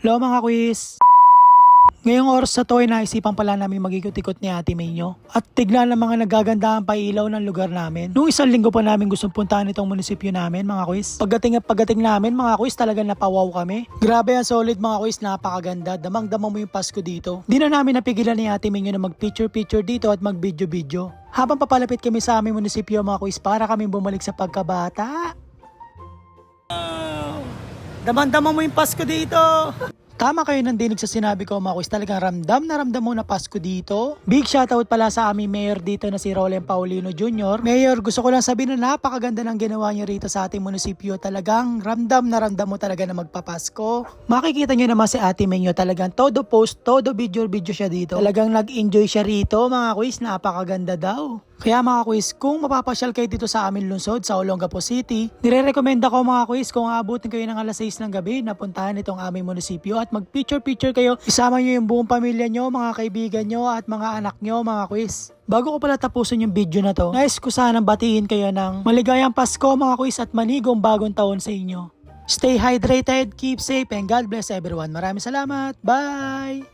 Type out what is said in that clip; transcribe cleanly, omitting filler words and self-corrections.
Hello mga quiz! Ngayong oras na to ay naisipan pala namin mag-ikot-ikot ni Ate May nyo at tignan ang mga nagagandahan pa ilaw ng lugar namin. Noong isang linggo pa namin gustong puntahan itong munisipyo namin mga quiz. Pagdating namin mga quiz talagang napawaw kami. Grabe ang solid mga quiz, napakaganda. Damang-dama mo yung Pasko dito. Di na namin napigilan ni Ate May nyo na mag-picture-picture dito at mag-video-video. Habang papalapit kami sa aming munisipyo mga quiz para kami bumalik sa pagkabata. Damang-dama mo yung Pasko dito! Tama kayo nang dinig sa sinabi ko mga quiz, talagang ramdam na ramdam mo na Pasko dito. Big shoutout pala sa aming mayor dito na si Roland Paulino Jr. Mayor, gusto ko lang sabihin na napakaganda ng ginawa niyo rito sa ating munisipyo. Talagang ramdam na ramdam mo talaga na magpapasko. Makikita niyo naman si Ate Menyo, talagang todo post, todo video siya dito. Talagang nag-enjoy siya rito mga quiz, napakaganda daw. Kaya mga quiz, kung mapapasyal kayo dito sa amin lungsod sa Olongapo City, nire-recommenda ko mga quiz kung aabutin kayo ng alas 6 ng gabi na puntahan itong aming munisipyo at mag-picture kayo. Isama nyo yung buong pamilya nyo, mga kaibigan nyo at mga anak nyo mga quiz. Bago ko pala tapusin yung video na to, nais ko sanang batiin kayo ng maligayang Pasko mga quiz at manigong bagong taon sa inyo. Stay hydrated, keep safe, and God bless everyone. Maraming salamat. Bye!